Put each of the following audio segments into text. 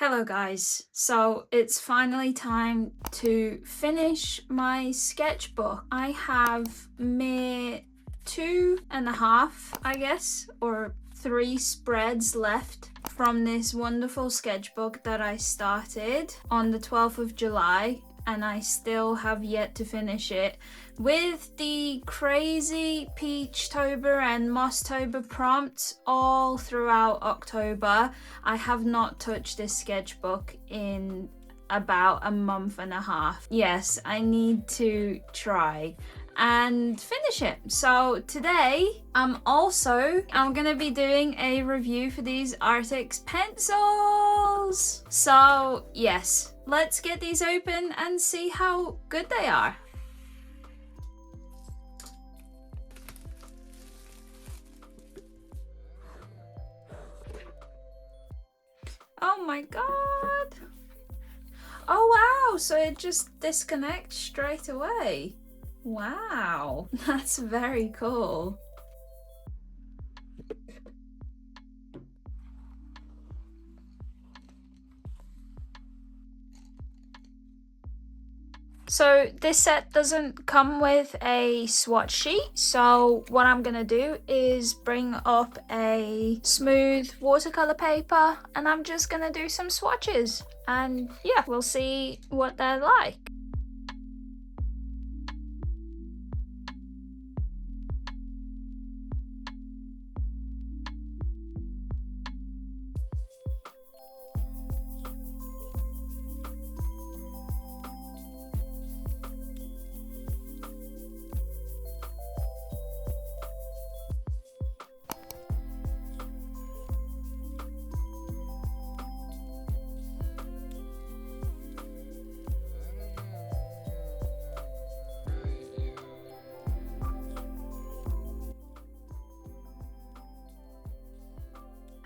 Hello guys, so it's finally time to finish my sketchbook. I have mere 2.5, I guess, or 3 spreads left from this wonderful sketchbook that I started on the 12th of July, and I still have yet to finish it. With the crazy Peachtober and Mosstober prompts all throughout October, I have not touched this sketchbook in about a month and a half. Yes, I need to try and finish it. So today I'm gonna be doing a review for these Arrtx pencils. So yes, let's get these open and see how good they are. Oh my god. Oh wow, so it just disconnects straight away. Wow, that's very cool. So this set doesn't come with a swatch sheet, so what I'm gonna do is bring up a smooth watercolor paper and I'm just gonna do some swatches, and yeah, we'll see what they're like.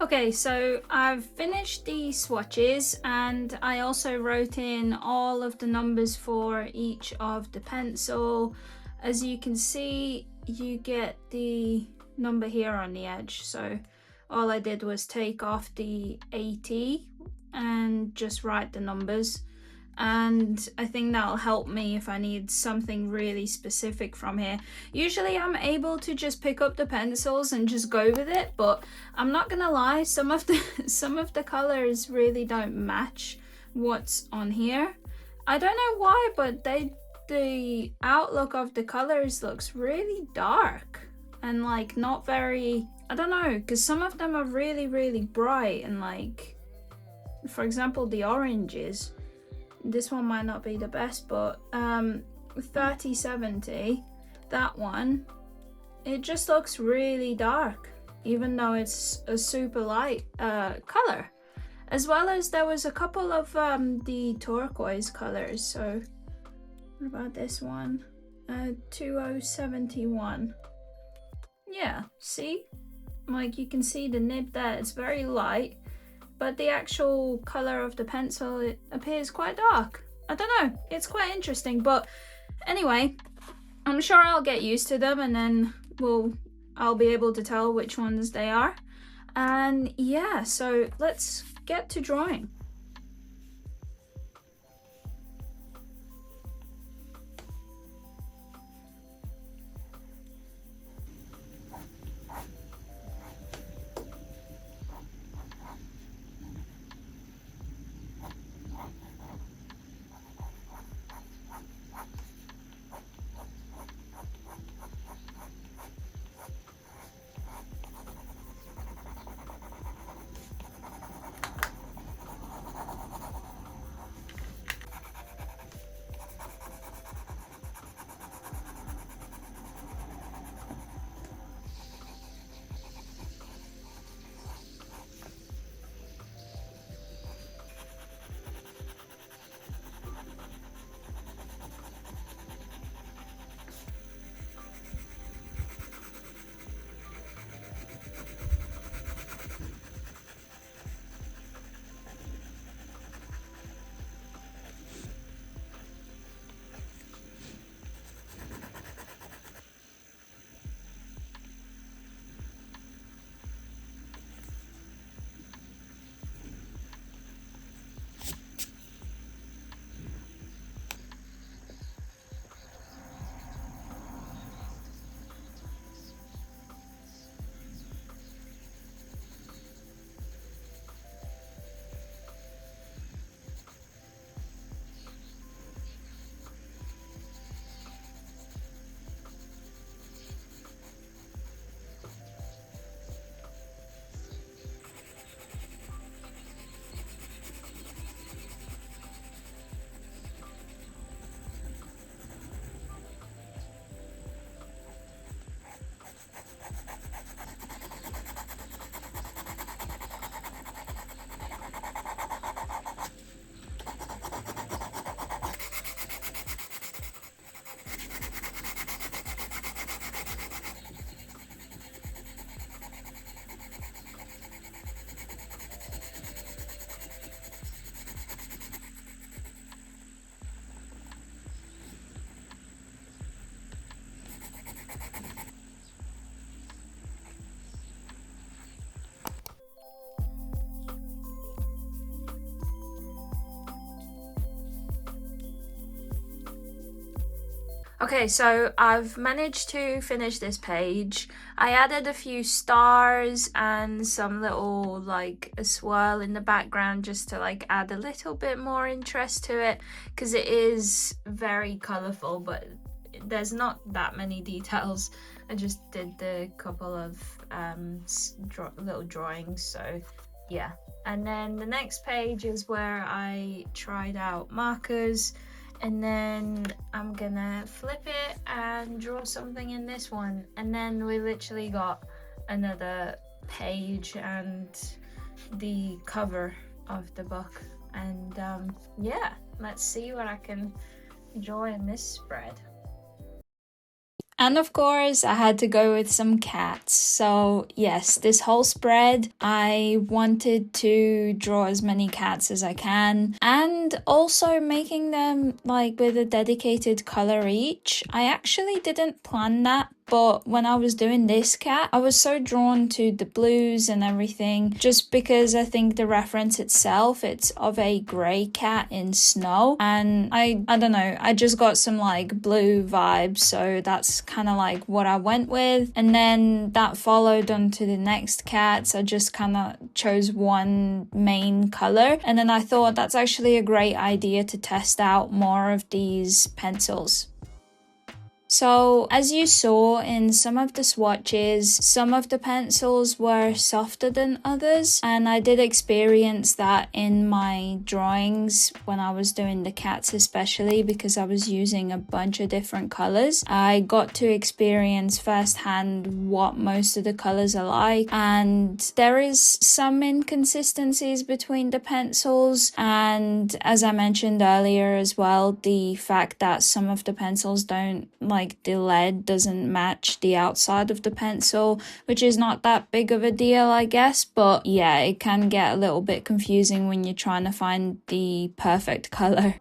Okay, so I've finished the swatches and I also wrote in all of the numbers for each of the pencil. As you can see, you get the number here on the edge. So all I did was take off the 80 and just write the numbers. And I think that'll help me if I need something really specific from here. Usually I'm able to just pick up the pencils and just go with it, but I'm not gonna lie, some of the colors really don't match what's on here. I don't know why, but the outlook of the colors looks really dark and like not very, I don't know, because some of them are really bright, and like for example the oranges, this one might not be the best, but 3070, that one, it just looks really dark even though it's a super light color. As well as there was a couple of the turquoise colors. So what about this one? 2071. Yeah, see, like you can see the nib there, it's very light, but the actual color of the pencil, it appears quite dark. I don't know, it's quite interesting. But anyway, I'm sure I'll get used to them and then I'll be able to tell which ones they are. And yeah, so let's get to drawing. Okay, so I've managed to finish this page. I added a few stars and some little like a swirl in the background just to like add a little bit more interest to it, because it is very colorful, but there's not that many details. I just did the couple of little drawings, so yeah. And then the next page is where I tried out markers, and then I'm gonna flip it and draw something in this one, and then we literally got another page and the cover of the book. And yeah, let's see what I can draw in this spread. And of course, I had to go with some cats. So yes, this whole spread, I wanted to draw as many cats as I can, and also making them like with a dedicated color each. I actually didn't plan that, but when I was doing this cat, I was so drawn to the blues and everything, just because I think the reference itself, it's of a grey cat in snow, and I don't know, I just got some like blue vibes, so that's kind of like what I went with. And then that followed on to the next cats. I just kind of chose one main color, and then I thought that's actually a great idea to test out more of these pencils. So as you saw in some of the swatches, some of the pencils were softer than others, and I did experience that in my drawings when I was doing the cats, especially because I was using a bunch of different colors. I got to experience firsthand what most of the colors are like, and there is some inconsistencies between the pencils, and as I mentioned earlier as well, the fact that some of the pencils don't like the lead doesn't match the outside of the pencil, which is not that big of a deal, I guess, but yeah, it can get a little bit confusing when you're trying to find the perfect color.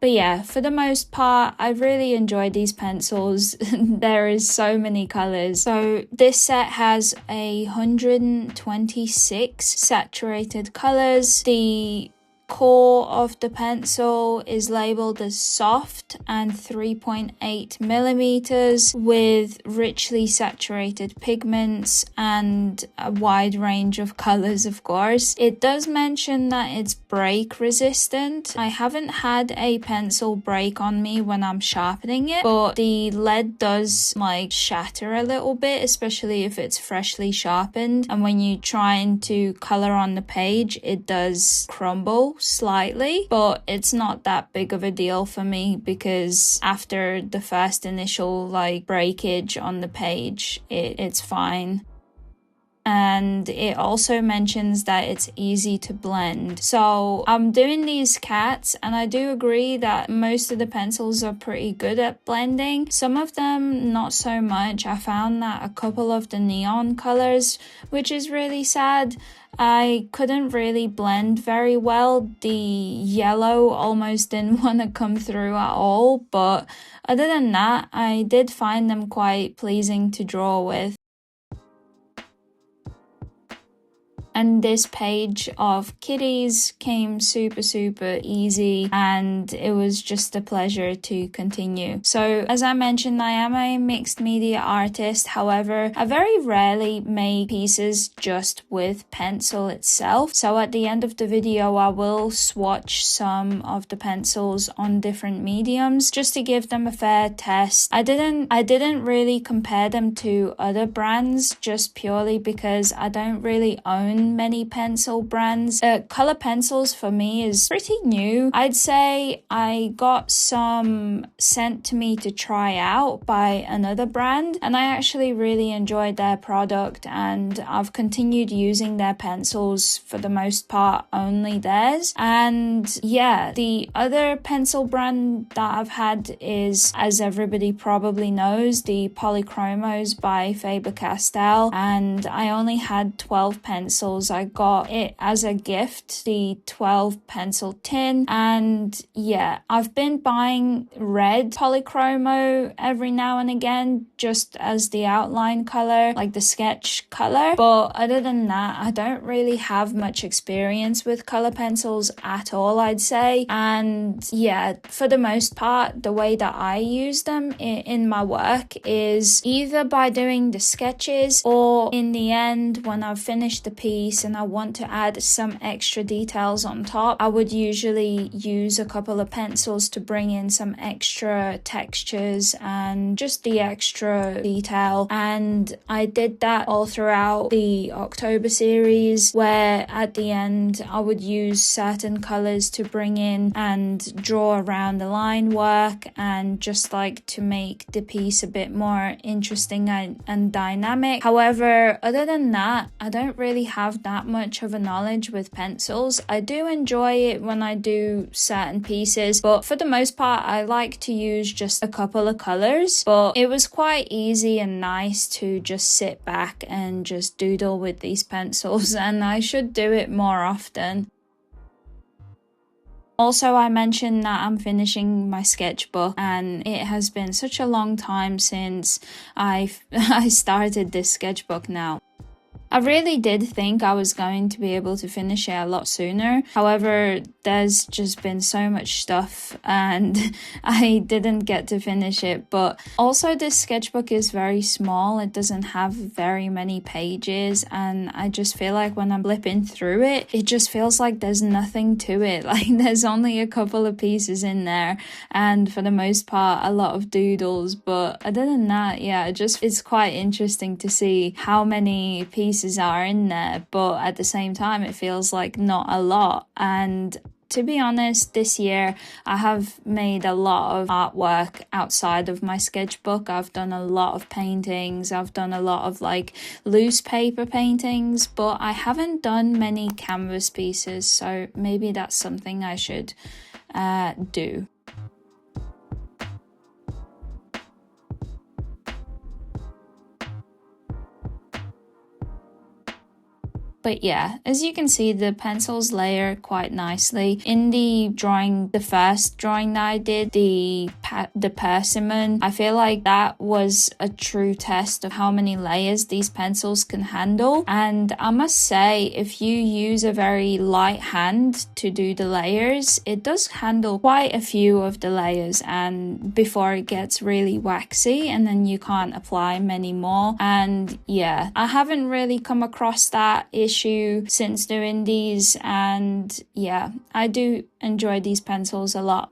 But yeah, for the most part, I really enjoyed these pencils. There is so many colors. So this set has 126 saturated colors. The core of the pencil is labeled as soft and 3.8 millimeters with richly saturated pigments and a wide range of colors, of course. It does mention that it's break resistant. I haven't had a pencil break on me when I'm sharpening it, but the lead does like shatter a little bit, especially if it's freshly sharpened, and when you're trying to color on the page, it does crumble slightly, but it's not that big of a deal for me because after the first initial like breakage on the page, it's fine. And it also mentions that it's easy to blend. So I'm doing these cats, and I do agree that most of the pencils are pretty good at blending. Some of them not so much. I found that a couple of the neon colors, which is really sad, I couldn't really blend very well. The yellow almost didn't want to come through at all, but other than that, I did find them quite pleasing to draw with. And this page of kitties came super easy, and it was just a pleasure to continue. So as I mentioned, I am a mixed media artist. However, I very rarely make pieces just with pencil itself. So at the end of the video, I will swatch some of the pencils on different mediums just to give them a fair test. I didn't really compare them to other brands just purely because I don't really own own many pencil brands. Color pencils for me is pretty new. I'd say I got some sent to me to try out by another brand, and I actually really enjoyed their product, and I've continued using their pencils for the most part, only theirs. And yeah, the other pencil brand that I've had is, as everybody probably knows, the Polychromos by Faber-Castell, and I only had 12 pencils. I got it as a gift, the 12 pencil tin, and yeah, I've been buying red Polychromo every now and again just as the outline color, like the sketch color, but other than that, I don't really have much experience with color pencils at all, I'd say. And yeah, for the most part, the way that I use them in my work is either by doing the sketches, or in the end when I've finished the piece and I want to add some extra details on top, I would usually use a couple of pencils to bring in some extra textures and just the extra detail. And I did that all throughout the October series, where at the end I would use certain colors to bring in and draw around the line work, and just like to make the piece a bit more interesting and dynamic. However, other than that, I don't really have that much of a knowledge with pencils. I do enjoy it when I do certain pieces, but for the most part I like to use just a couple of colors. But it was quite easy and nice to just sit back and just doodle with these pencils, and I should do it more often. Also, I mentioned that I'm finishing my sketchbook, and it has been such a long time since I started this sketchbook now. I really did think I was going to be able to finish it a lot sooner. However, there's just been so much stuff and I didn't get to finish it. But also this sketchbook is very small. It doesn't have very many pages, and I just feel like when I'm flipping through it, it just feels like there's nothing to it. Like there's only a couple of pieces in there, and for the most part a lot of doodles. But other than that, yeah, it's quite interesting to see how many pieces are in there, but at the same time it feels like not a lot. And to be honest, this year I have made a lot of artwork outside of my sketchbook. I've done a lot of paintings, I've done a lot of like loose paper paintings, but I haven't done many canvas pieces, so maybe that's something I should do. But yeah, as you can see, the pencils layer quite nicely. In the first drawing that I did, the persimmon, I feel like that was a true test of how many layers these pencils can handle. And I must say, if you use a very light hand to do the layers, it does handle quite a few of the layers, and before it gets really waxy and then you can't apply many more. And yeah, I haven't really come across that issue since doing these, and yeah, I do enjoy these pencils a lot.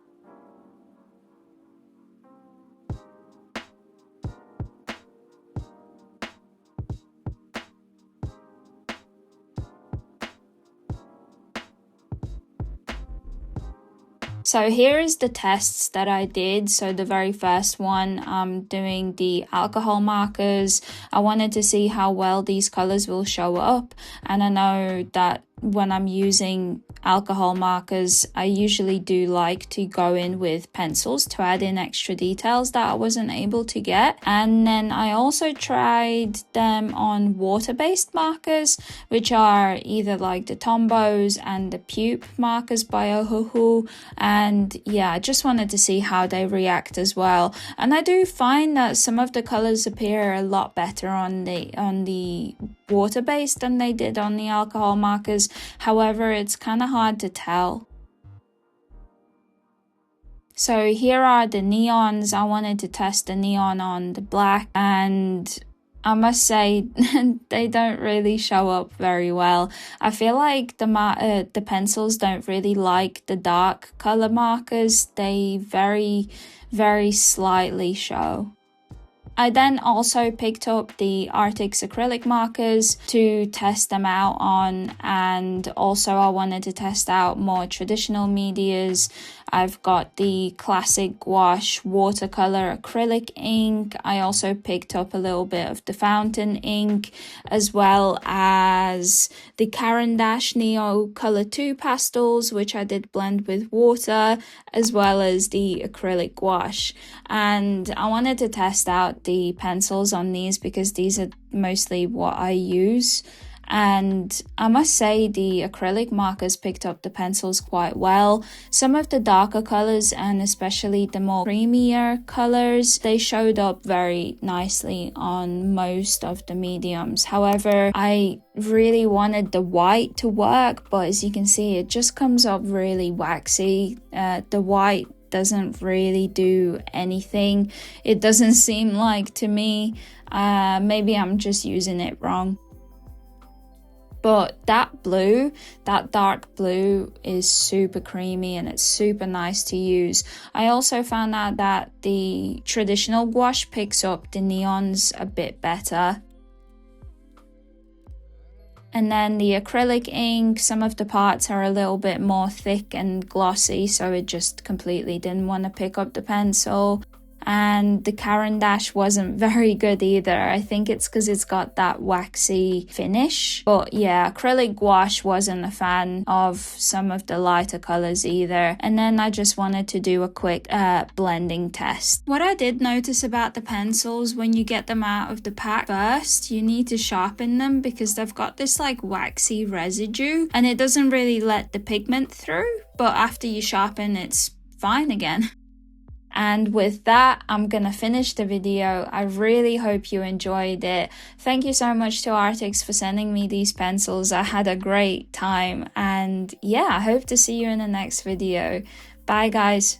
So here is the tests that I did. So the very first one, I'm doing the alcohol markers. I wanted to see how well these colors will show up, and I know that when I'm using alcohol markers, I usually do like to go in with pencils to add in extra details that I wasn't able to get. And then I also tried them on water-based markers, which are either like the Tombows and the Pupe markers by Ohuhu. And yeah, I just wanted to see how they react as well. And I do find that some of the colors appear a lot better on the water-based than they did on the alcohol markers. However, it's kind of hard to tell. So here are the neons. I wanted to test the neon on the black, and I must say they don't really show up very well. I feel like the pencils don't really like the dark color markers. They very, very slightly show. I then also picked up the Arrtx acrylic markers to test them out on, and also I wanted to test out more traditional medias. I've got the classic gouache watercolor acrylic ink. I also picked up a little bit of the fountain ink, as well as the Caran d'Ache Neo Color 2 pastels, which I did blend with water, as well as the acrylic gouache. And I wanted to test out the pencils on these because these are mostly what I use. And I must say the acrylic markers picked up the pencils quite well. Some of the darker colors, and especially the more creamier colors, they showed up very nicely on most of the mediums. However, I really wanted the white to work, but as you can see, it just comes up really waxy. The white doesn't really do anything. It doesn't seem like to me. Maybe I'm just using it wrong. But that blue, that dark blue, is super creamy and it's super nice to use. I also found out that the traditional gouache picks up the neons a bit better. And then the acrylic ink, some of the parts are a little bit more thick and glossy, so it just completely didn't want to pick up the pencil. And the Caran d'Ache wasn't very good either. I think it's because it's got that waxy finish. But yeah, acrylic gouache wasn't a fan of some of the lighter colors either. And then I just wanted to do a quick blending test. What I did notice about the pencils, when you get them out of the pack first, you need to sharpen them because they've got this like waxy residue and it doesn't really let the pigment through. But after you sharpen, it's fine again. And with that, I'm gonna finish the video. I really hope you enjoyed it. Thank you so much to Arrtx for sending me these pencils. I had a great time, and yeah, I hope to see you in the next video. Bye guys.